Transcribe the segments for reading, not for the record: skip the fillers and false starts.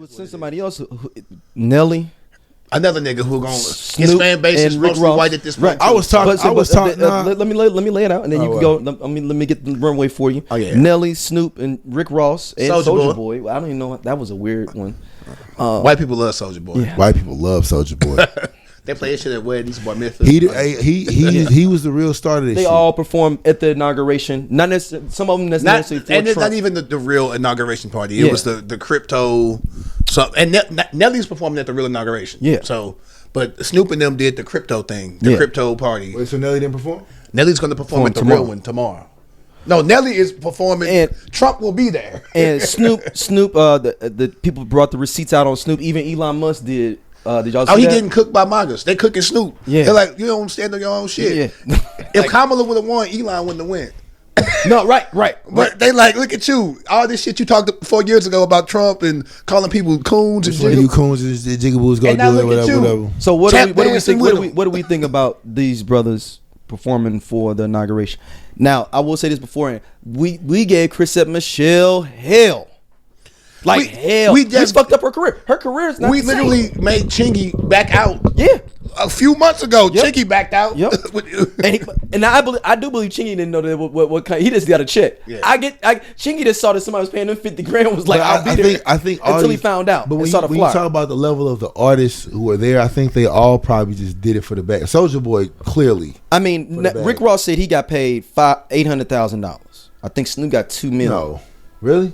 would send somebody else. Nelly. Another nigga who gonna Snoop his fan base is and Rick mostly Ross. white at this point. Right. I was talking. Let me lay it out, and then you can go. Let me get the runway for you. Oh, yeah. Nelly, Snoop, and Rick Ross and Soulja Soulja Boy. Well, I don't even know. That was a weird one. White people love Soulja Boy. Yeah. White people love Soulja Boy. They play that shit at weddings, bar mitzvahs. He was the real start of this. They shit. all performed at the inauguration. Not necessarily. Some of them necessarily for and it's Trump. not even the real inauguration party. It Yeah. was the crypto. So and Nelly's performing at the real inauguration. Yeah. So, but Snoop and them did the crypto thing, the crypto party. Wait, so Nelly didn't perform? Nelly's going to perform at the tomorrow. real one tomorrow. No, Nelly is performing. And Trump will be there. And Snoop, the people brought the receipts out on Snoop. Even Elon Musk did. Did y'all see he that? getting cooked by MAGAs. They cooking Snoop. Yeah. They're like, you don't stand on your own shit. Yeah. If Kamala would have won, Elon wouldn't have won. No, right. But they like, look at you. All this shit you talked 4 years ago about Trump and calling people coons and shit. You coons and jigaboos go And now do it, look at whatever. you. So what do we think? with them. What do we think about these brothers performing for the inauguration? Now, I will say this beforehand. We gave Chrisette Michele hell. Like hell. we just- fucked up her career. Her career is not We the same. literally made Chingy back out. Yeah. A few months ago, Yep. Chingy backed out. Yep. And I do believe Chingy didn't know that what kind. He just got a check. Yeah. Chingy just saw that somebody was paying him $50,000 and was like, But I'll be there. I think all until he these- found out. But and when, saw you, the when you flyer. talk about the level of the artists who were there, I think they all probably just did it for the bag. Soulja Boy clearly. I mean, the bag. Rick Ross said he got paid $800,000. I think Snoop got $2 million. No, really?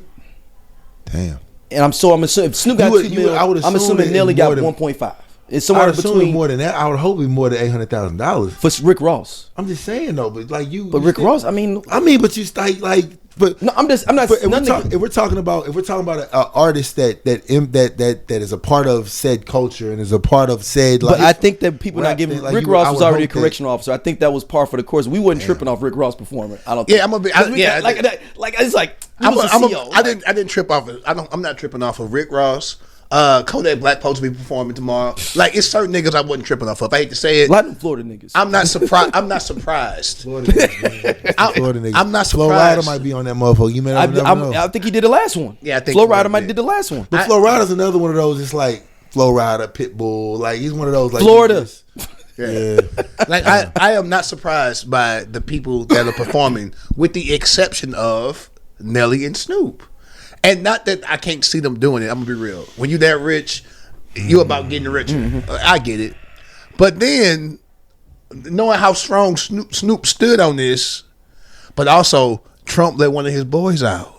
Damn. And I'm assuming if Snoop got $2 million, I would I'm assume assuming that Nelly it's got more than- 1.5. It's somewhere I would assume between more than that. I would hope it's more than $800,000. for Rick Ross. I'm just saying though, but like you. But you Rick still- Ross, I mean, but you like, but no, I'm not. But if nothing- we're talking about an artist that is a part of said culture and is a part of said, like, but I think that people rap not giving thing, like, Rick I Ross was would already a hope that- correctional officer. I think that was par for the course. We wasn't tripping off Rick Ross performing. I don't. Yeah, think. I'm a bit. 'Cause we- Yeah, like it's like he was a CO. I didn't trip off. I'm not tripping off of Rick Ross. Kodak Black supposed to be performing tomorrow. Like, it's certain niggas I wasn't tripping off of. I hate to say it. A lot of Florida niggas. I'm not surprised. I'm not surprised. Florida niggas. I'm not Flo Rida surprised. might be on that motherfucker. You may never know. I think he did the last one. Yeah, I think Flo Flo Rida might did. did the last one. But Flo Rida's another one of those. It's like Flo Rida, Pitbull. Like, he's one of those. Like, Florida. Yeah. Like, I am not surprised by the people that are performing, with the exception of Nelly and Snoop. And not that I can't see them doing it. I'm gonna be real. When you that rich, you about getting richer. I get it. But then, knowing how strong Snoop stood on this, but also Trump let one of his boys out.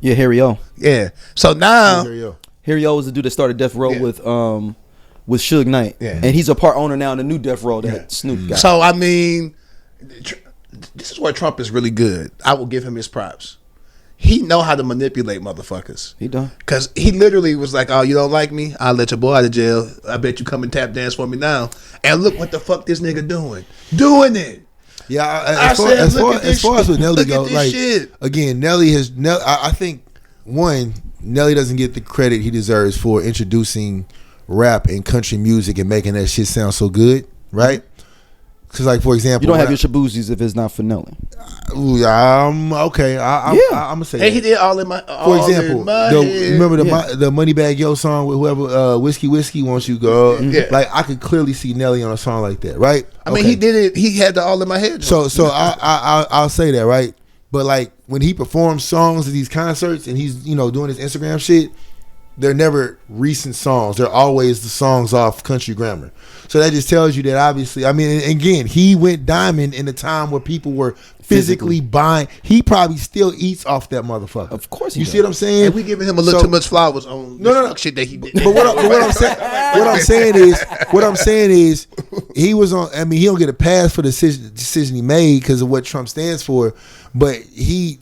Yeah, Harry O. Yeah. So now, There you go. Harry O was the dude that started Death Row Yeah. with Suge Knight. Yeah. And he's a part owner now in the new Death Row that Snoop got. so I mean, this is where Trump is really good. I will give him his props. He know how to manipulate motherfuckers. He done. Cause he literally was like, "Oh, you don't like me? I'll let your boy out of jail. I bet you come and tap dance for me now." And look what the fuck this nigga doing it. Yeah, Look at this as far as with Nelly look at go, this like, shit. again, Nelly has. I think Nelly doesn't get the credit he deserves for introducing rap and country music and making that shit sound so good, right? Because, like, for example, You don't have your Shaboozies if it's not for Nelly. Okay. I'm gonna say And he that. did all in my. For all example, in my the, head. remember the Yeah. the Moneybag Yo song with whoever Whiskey wants you go. Yeah. Like, I could clearly see Nelly on a song like that, right? I mean, Okay. he did it. He had the all in my head. So I'll say that, right? But, like, when he performs songs at these concerts and he's, doing his Instagram shit, they're never recent songs. They're always the songs off Country Grammar. So that just tells you that, obviously, I mean, again, he went diamond in a time where people were physically buying. He probably still eats off that motherfucker. Of course he You does. see what I'm saying? and we giving him a little So- too much flowers on No. shit that he did. But what I'm saying is, he was on. I mean, he don't get a pass for the decision he made because of what Trump stands for. But he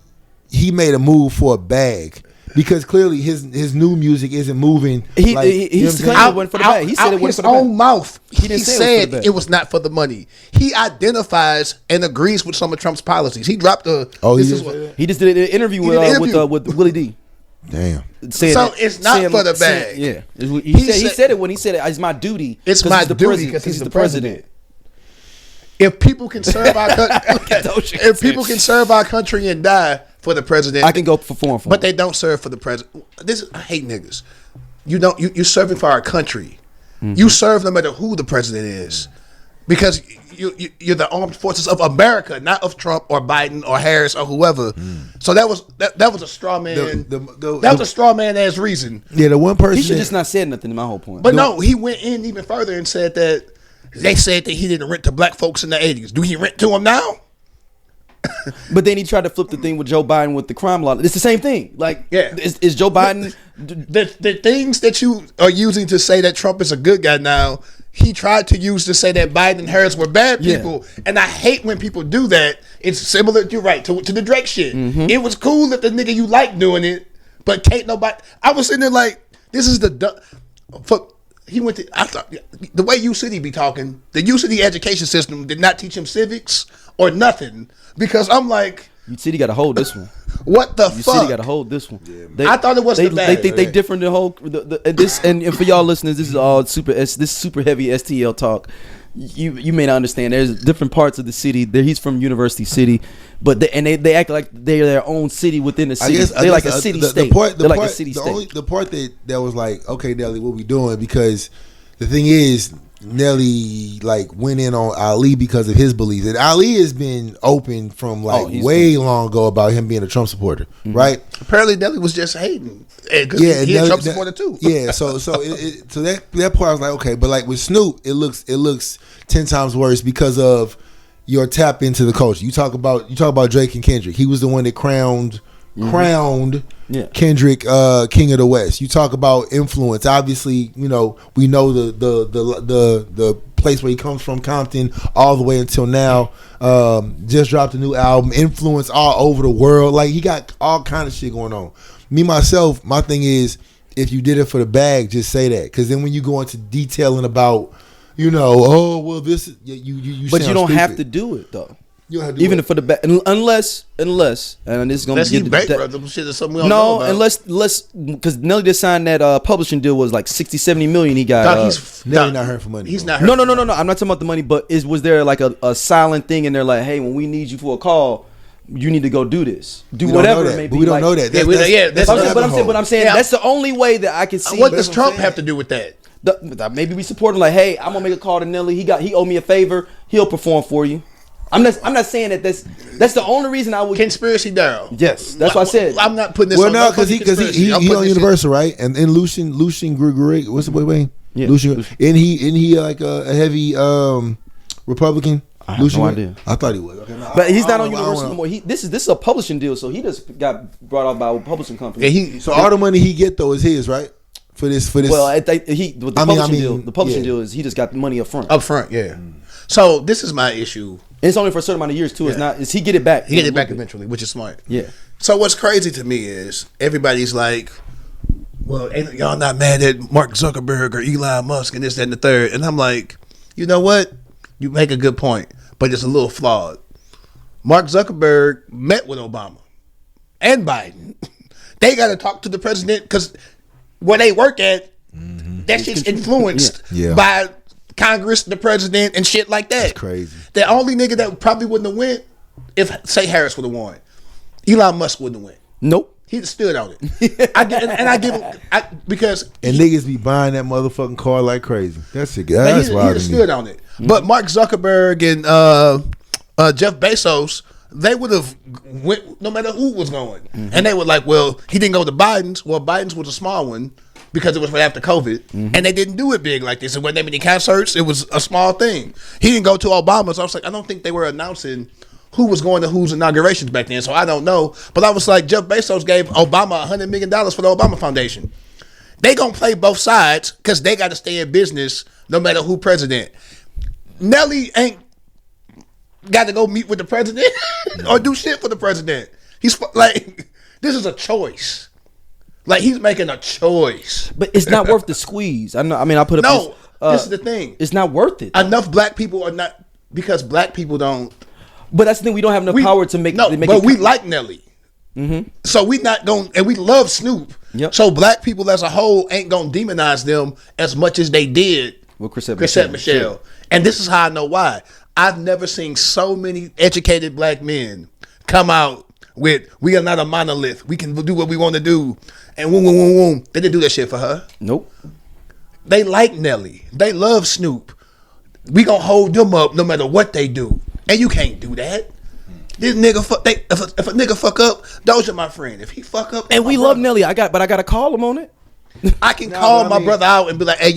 made a move for a bag because clearly his new music isn't moving. He- like, he- you know what I'm he's saying? claiming it wasn't for the bag. He said it wasn't his for the bag. own mouth. He didn't say it was for said the bag. it was not for the money. He identifies and agrees with some of Trump's policies. He dropped a. Oh, he this did is say what- that? He just did an interview He did an interview. with Willie D. Damn. Saying So that- it's not for the bag. Yeah, he said- said it when he said it's my duty. It's 'cause my he's the duty president, because he's the president. president. If people can serve our country, Dosia. if people can serve our country and die for the president, I can go perform for but him. they don't serve for the president. I hate niggas. you're serving for our country. You serve no matter who the president is, because you're the armed forces of America, not of Trump or Biden or Harris or whoever. So that was a straw man. That was a straw man as reason. Yeah, the one person He should just not said nothing. To my whole point. But no, he went in even further and said that they said that he didn't rent to black folks in the 80s. Do he rent to them now? But then he tried to flip the thing with Joe Biden with the crime law. It's the same thing. Like, yeah, is Joe Biden the things that you are using to say that Trump is a good guy now? He tried to use to say that Biden and Harris were bad people, and I hate when people do that. It's similar. You're right to the Drake shit. It was cool that the nigga you like doing it, but can't nobody. I was sitting there like, this is the fuck. He went to. I thought the way U City be talking, the U City education system did not teach him civics or nothing, because I'm like, U City got to hold this one. What the U fuck? City got to hold this one. I thought it was they, the bad. They think they different than whole and this and for y'all listeners, this is all super heavy STL talk. You may not understand. There's different parts of the city. He's from University City, but they act like they're their own city within the city. They're like a city state. They're like a city state. The part that was like, okay, Nelly, what we doing? Because the thing is, Nelly like went in on Ali because of his beliefs, and Ali has been open from way long ago about him being a Trump supporter, right? Apparently, Nelly was just hating, because he a Trump supporter too. Yeah, so that part I was like, okay, but like with Snoop, it looks 10 times worse because of your tap into the culture. You talk about Drake and Kendrick. He was the one that crowned Kendrick King of the West. You talk about influence. Obviously, we know the place where he comes from, Compton, all the way until now. Just dropped a new album. Influence all over the world. Like, he got all kind of shit going on. Me myself, my thing is, if you did it for the bag, just say that. Because then when you go into detailing about, oh well, this you. But you don't stupid. have to do it though. Even for the unless and this is gonna he be bankrupt them shit or something we don't know about. unless because Nelly just signed that publishing deal was like 60-70 million he got. Nelly not hurting for money. He's not. No. I'm not talking about the money, but was there like a silent thing and they're like, hey, when we need you for a call, you need to go do this, whatever it may be. We don't know that. But I'm saying that's the only way that I can see. What does Trump have to do with that? Maybe we support him. Like, hey, I'm gonna make a call to Nelly. He owe me a favor. He'll perform for you. I'm not saying that that's the only reason I would conspiracy Daryl. Yes, that's what I said. I'm not putting this. Well, no, because he on Universal, right? And Lucian Gregory, what's the boy name? Yeah, Lucian. And he like a heavy Republican. I have no idea. I thought he was. Okay, no, but he's not on Universal anymore. This is a publishing deal, so he just got brought out by a publishing company. Yeah, so all the money he get though is his, right? For this. Well, the publishing deal is he just got the money up front. Yeah. So this is my issue. It's only for a certain amount of years too. It's not. He get it back. He get it back eventually, which is smart. Yeah. So what's crazy to me is everybody's like, well, ain't y'all not mad at Mark Zuckerberg or Elon Musk and this, that, and the third? And I'm like, you know what? You make a good point, but it's a little flawed. Mark Zuckerberg met with Obama and Biden. They got to talk to the president because where they work at, that shit's influenced by Congress, the president, and shit like that. That's crazy. The only nigga that probably wouldn't have went if, say, Harris would have won. Elon Musk wouldn't have went. Nope. He stood on it. I give him because niggas be buying that motherfucking car like crazy. That's it. That's why he stood on it. But Mark Zuckerberg and Jeff Bezos, they would have went no matter who was going, and they were like, well, he didn't go to Biden's. Well, Biden's was a small one because it was right after COVID, and they didn't do it big like this. It wasn't that many concerts. It was a small thing. He didn't go to Obama's. I was like, I don't think they were announcing who was going to whose inaugurations back then, so I don't know. But I was like, Jeff Bezos gave Obama $100 million for the Obama Foundation. They gonna play both sides because they got to stay in business no matter who president. Nelly ain't got to go meet with the president or do shit for the president. He's like, this is a choice. Like, he's making a choice. But it's not worth the squeeze. I put up. No, this is the thing. It's not worth it. Enough black people are not, because black people don't. But that's the thing. We don't have enough power to make. But we like Nelly. So we not going, and we love Snoop. Yep. So black people as a whole ain't gonna demonize them as much as they did with Chrisette Michele. Sure. And this is how I know why. I've never seen so many educated black men come out with we are not a monolith. We can do what we want to do. And boom. They didn't do that shit for her. Nope. They like Nelly. They love Snoop. We gonna hold them up no matter what they do. And you can't do that. This nigga if a nigga fuck up, Dosia my friend. If he fuck up, And we love Nelly. I gotta call him on it. I can call my brother out and be like, hey,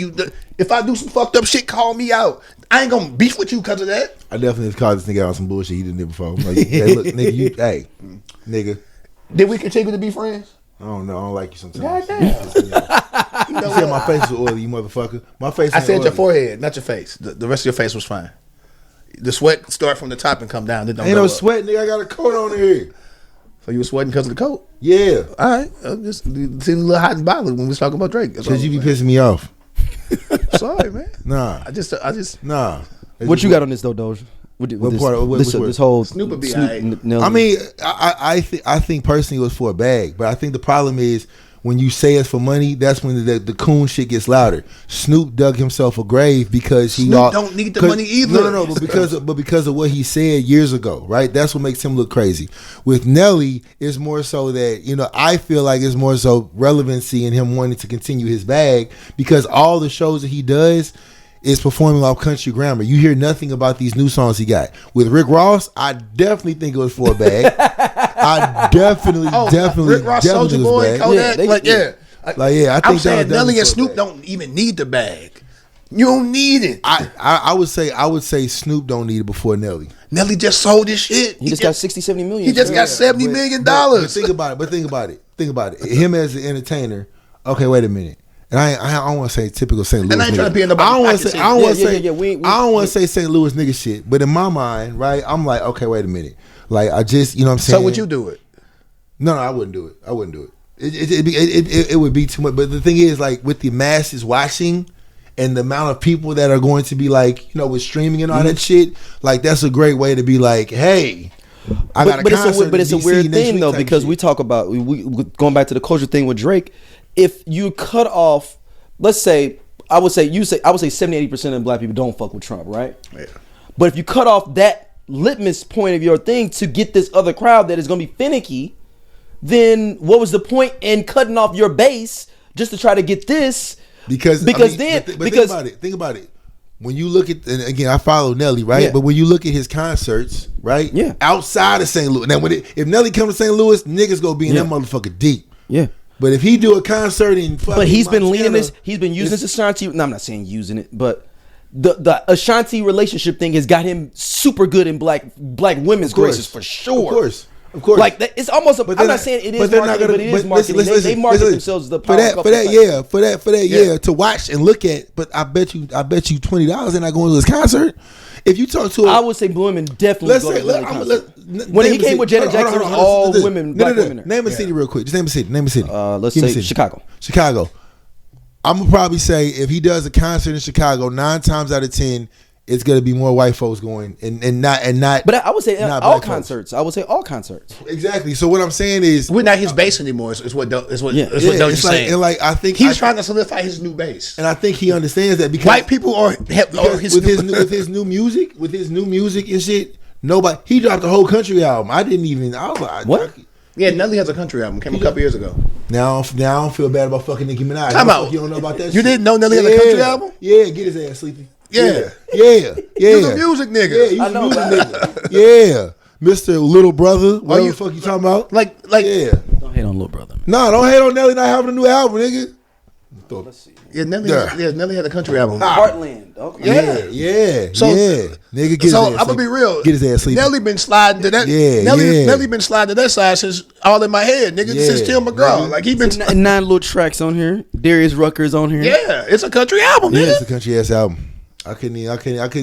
if I do some fucked up shit, call me out. I ain't gonna beef with you because of that. I definitely called this nigga out on some bullshit he didn't do before. Like, hey, look, nigga, nigga. Did we continue to be friends? I don't know. I don't like you sometimes. Goddamn. You said my face was oily, you motherfucker. My face. I ain't said oily. your forehead, not your face. The rest of your face was fine. The sweat start from the top and come down. It don't Ain't go no up. sweat, nigga. I got a coat on here. So you were sweating because of the coat? Yeah. All right. Just seemed a little hot and bothered when we was talking about Drake. Because you be pissing me off. Sorry, man. Nah. I just. Nah. What you got on this though, Doja? What What part? Which part? this whole Snoop would be aight. Nelly. I mean, I think personally it was for a bag, but I think the problem is when you say it's for money, that's when the coon shit gets louder. Snoop dug himself a grave because he Snoop don't need the money either. No, but because of what he said years ago, right? That's what makes him look crazy. With Nelly, it's more so that I feel like it's more so relevancy in him wanting to continue his bag because all the shows that he does is performing off country grammar. You hear nothing about these new songs he got. With Rick Ross, I definitely think it was for a bag. I definitely Rick Ross, Soulja Boy, Kodak, I think I'm saying that was Nelly and for a Snoop bag. don't even need the bag. You don't need it. I would say Snoop don't need it before Nelly. Nelly just sold his shit. he just got 60, 70 million. He just got $70 million. But think about it. Him as an entertainer. Okay, wait a minute. And I don't want to say typical St. Louis. And I ain't nigga. trying to be in nobody's I don't want to pocket say. shit. I don't want to say. We- I don't want to say St. Louis nigga shit. But in my mind, right, I'm like, okay, wait a minute. Like I just, what I'm saying. So would you do it? No, I wouldn't do it. I wouldn't do it. It would be too much. But the thing is, like, with the masses watching and the amount of people that are going to be like, with streaming and all that shit, like that's a great way to be like, hey. I got a concert But it's a in DC weird next thing week though type because shit. we talk about going back to the culture thing with Drake. If you cut off, let's say, I would say 70-80% of black people don't fuck with Trump, right? Yeah. But if you cut off that litmus point of your thing to get this other crowd that is going to be finicky, then what was the point in cutting off your base just to try to get this? Think about it. When you look at, and again, I follow Nelly, right? Yeah. But when you look at his concerts, right? Yeah. Outside of St. Louis. Now, if Nelly comes to St. Louis, niggas gonna be in that motherfucker deep. Yeah. But if he do a concert in fucking But he's been leading Montana, this. He's been using this Ashanti. No, I'm not saying using it, but the Ashanti relationship thing has got him super good in black women's graces for sure. Of course. Like it's almost. I'm they're not saying it is they're not marketing, but it is but marketing. They market themselves as the power couple. for that to watch and look at. But I bet you $20 they're not going to his concert. If you talk to I would say Blue Women definitely go to the concert. When he came with Janet Jackson, it was all women, black women there. Name a city real quick. Just name a city. Let's Give me a say city. Chicago. I'm gonna probably say if he does a concert in Chicago, 9 times out of 10, it's gonna be more white folks going and not. But I would say not all black folks. concerts. I would say all concerts. Exactly. So what I'm saying is, We're not his base anymore. Is what Doja's it's like, saying. and like I think He's trying to solidify his new base. and I think he understands that because White people are with his new music and shit. Nobody. He dropped the whole country album. I was like, What? Yeah, Nelly has a country album. Came a couple years ago. Now I don't feel bad about fucking Nicki Minaj. Time out. You don't know about that. You shit? didn't know Nelly had a country album? Yeah, get his ass sleepy. Yeah. Yeah. He's a music nigga. Yeah, he's I a know, music man. nigga. Yeah, Mr. Little Brother. What the fuck you talking about? Like Yeah. Don't hate on Little Brother. Nah, don't hate on Nelly not having a new album, nigga. Let's see. Yeah, Nelly. Yeah. Yeah, Nelly had a country album. Heartland. Okay. Yeah. So- Nigga, get his So ass I'm gonna sleepy. be real. Get his ass sleepy. Nelly been sliding to that. Yeah, Nelly been sliding to that side since All in My Head, nigga. Yeah, Since Tim McGraw. nigga. Like he been. And 9 little tracks on here. Darius Rucker's on here. Yeah, it's a country album, Yeah, nigga. it's a country ass album. I couldn't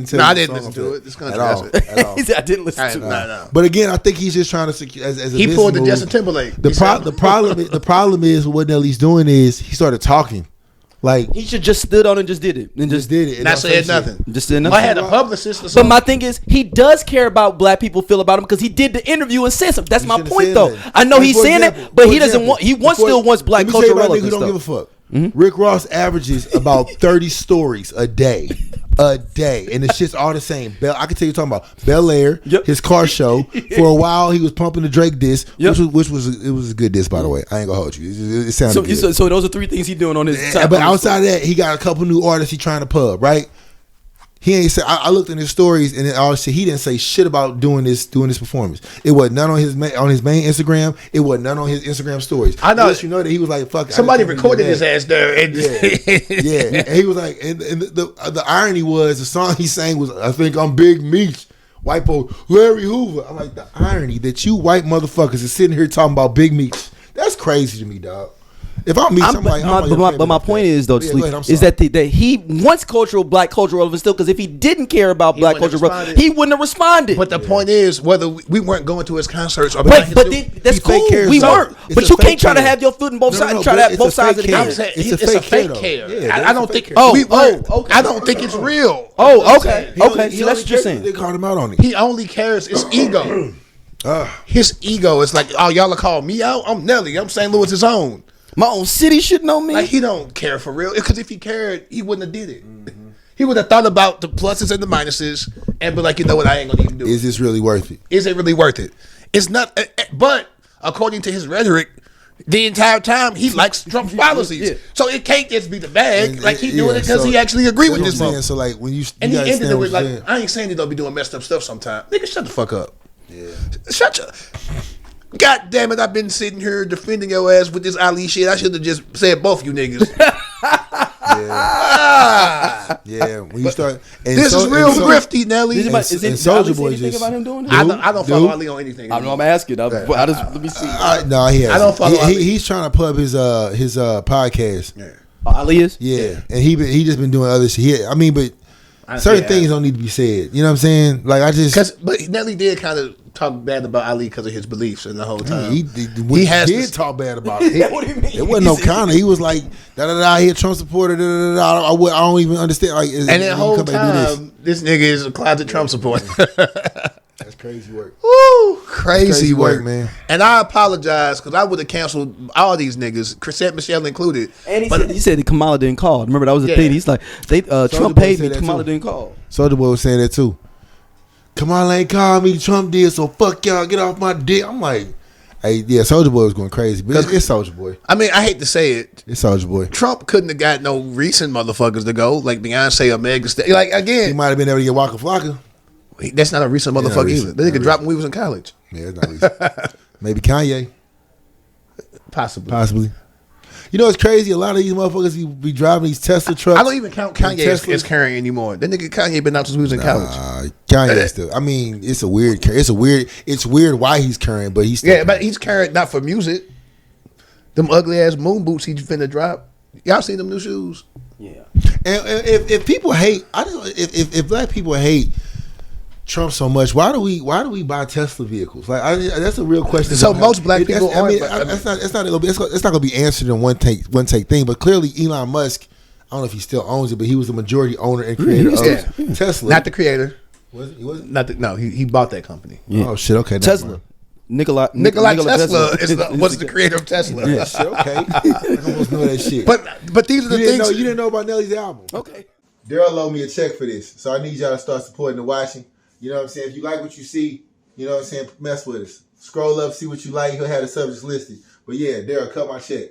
tell. No, I you the didn't song listen off to it it. It's country, at all. that's it. At all. He said I didn't listen to it. No. But again, I think he's just trying to secure as a He business pulled the move. Justin Timberlake. The problem is what Nelly's doing is he started talking. Like He should just stood on and just did it. And just did it. and Not I said think nothing. Just did I nothing. had a publicist or But something. my thing is, he does care about black people feel about him because he did the interview and said something. That's my should've point, said though. that. I know Like, he's for saying example- it, but for he doesn't example, want. He still wants black let me tell culture you about a nigga relevant who don't stuff. give a fuck. Rick Ross averages about 30 stories a day a day, and the shit's all the same. I can tell you talking about Bel Air, Yep. his car show. For a while, he was pumping the Drake disc, Yep. which was a good disc, by the way. I ain't gonna hold you. It sounded good. So those are 3 things he's doing on his. But outside of that, he got a couple new artists he trying to pub, right? He ain't say. I looked in his stories and all shit. He didn't say shit about doing this performance. It wasn't none on his main Instagram. It wasn't none on his Instagram stories. I know. You know that he was like, "Fuck." Somebody recorded his ass there. And Yeah. And he was like, and the irony was the song he sang was, "I think I'm Big Meech." White boy Larry Hoover. I'm like, the irony that you white motherfuckers is sitting here talking about Big Meech. That's crazy to me, dog. If I meet somebody, but my point is though, yeah, ahead, is that he wants black cultural relevance still. Because if he didn't care about black cultural relevance, he wouldn't have responded. But the point is, whether we weren't going to his concerts or but that's cool. We weren't. But you can't try to have your foot in both sides. No, Try to have both sides of the I'm game. saying It's it's a a fake care, care. though. Yeah, I don't think. Okay. I don't think it's real. Oh, okay. Okay, So that's what you're saying. They called him out on it. He only cares his ego. His ego is like, oh, y'all are calling me out. I'm Nelly. I'm St. Louis's own. My own city should know me. Like, he don't care for real. Because if he cared, he wouldn't have did it. He would have thought about the pluses and the minuses and be like, you know what, I ain't gonna even do it. Is this really worth it? Is it really worth it? It's not. But according to his rhetoric, the entire time he likes Trump's policies. Yeah. So it can't just be the bag. And, like he doing yeah, it because so he actually agree with that's this what I'm motherfucker. saying. So like when you And he ended understand it what with you're like, saying. I ain't saying he don't be doing messed up stuff sometimes. Nigga, shut the fuck up. Yeah. Shut your. God damn it! I've been sitting here defending your ass with this Ali shit. I should have just said both you niggas. Yeah, when you start, and This is real grifty, Nelly. and Soulja Boy anything just about him doing this? I don't follow Ali on anything. I know I'm asking. I just let me see. no, he has. I don't follow Ali. He's trying to pub his podcast. Yeah. Ali is. Yeah, and he just been doing other shit. I mean, but certain things don't need to be said. You know what I'm saying? Like but Nelly did kind of talk bad about Ali because of his beliefs and the whole time. He did talk bad about it. What do you mean? It wasn't no counter. He was like, da da da. He a Trump supporter. Da da da. I don't even understand. Like, And that whole time, this nigga is a closet Trump supporter. That's crazy work. Woo, crazy work, man. And I apologize because I would have canceled all these niggas, Chrisette Michele included. And he said that Kamala didn't call. Remember that was the thing. He's like, Trump Boy paid said me. that Kamala too. didn't call. Soulja Boy was saying that too. Kamala ain't called me. Trump did, so fuck y'all. Get off my dick. I'm like, hey, yeah, Soulja Boy was going crazy, but it's Soulja Boy. I mean, I hate to say it. It's Soulja Boy. Trump couldn't have got no recent motherfuckers to go like Beyonce or Megan. Like He again, might have been able to get Waka Flocka. that's not a recent not motherfucker recent. either. That Not nigga dropped when we was in college. Yeah, it's not recent. Maybe Kanye. Possibly. You know, it's crazy. A lot of these motherfuckers be driving these Tesla trucks. I don't even count Kanye as carrying anymore. That nigga Kanye been out since we was in college. Kanye still. I mean, it's weird. It's weird why he's carrying, but he's still. Yeah, but he's carrying not for music. Them ugly ass moon boots he finna drop. Y'all seen them new shoes? Yeah. And if people hate, if black people hate Trump so much, why do we buy Tesla vehicles? Like that's a real question. So most black people aren't. It's not gonna be answered in one take thing. But clearly, Elon Musk, I don't know if he still owns it, but he was the majority owner and creator of Tesla. Not the creator. He wasn't. Not the, no, he bought that company. Yeah. Oh shit! Okay, Tesla. Nikola Tesla was the creator of Tesla. Yeah, shit, okay. I almost know that shit. But these are the things you didn't know about Nelly's album. Okay. Daryl owed me a check for this, so I need y'all to start supporting the watching. You know what I'm saying? If you like what you see, you know what I'm saying, mess with us. Scroll up, see what you like. He'll have the subjects listed. But yeah, Daryl, cut my check.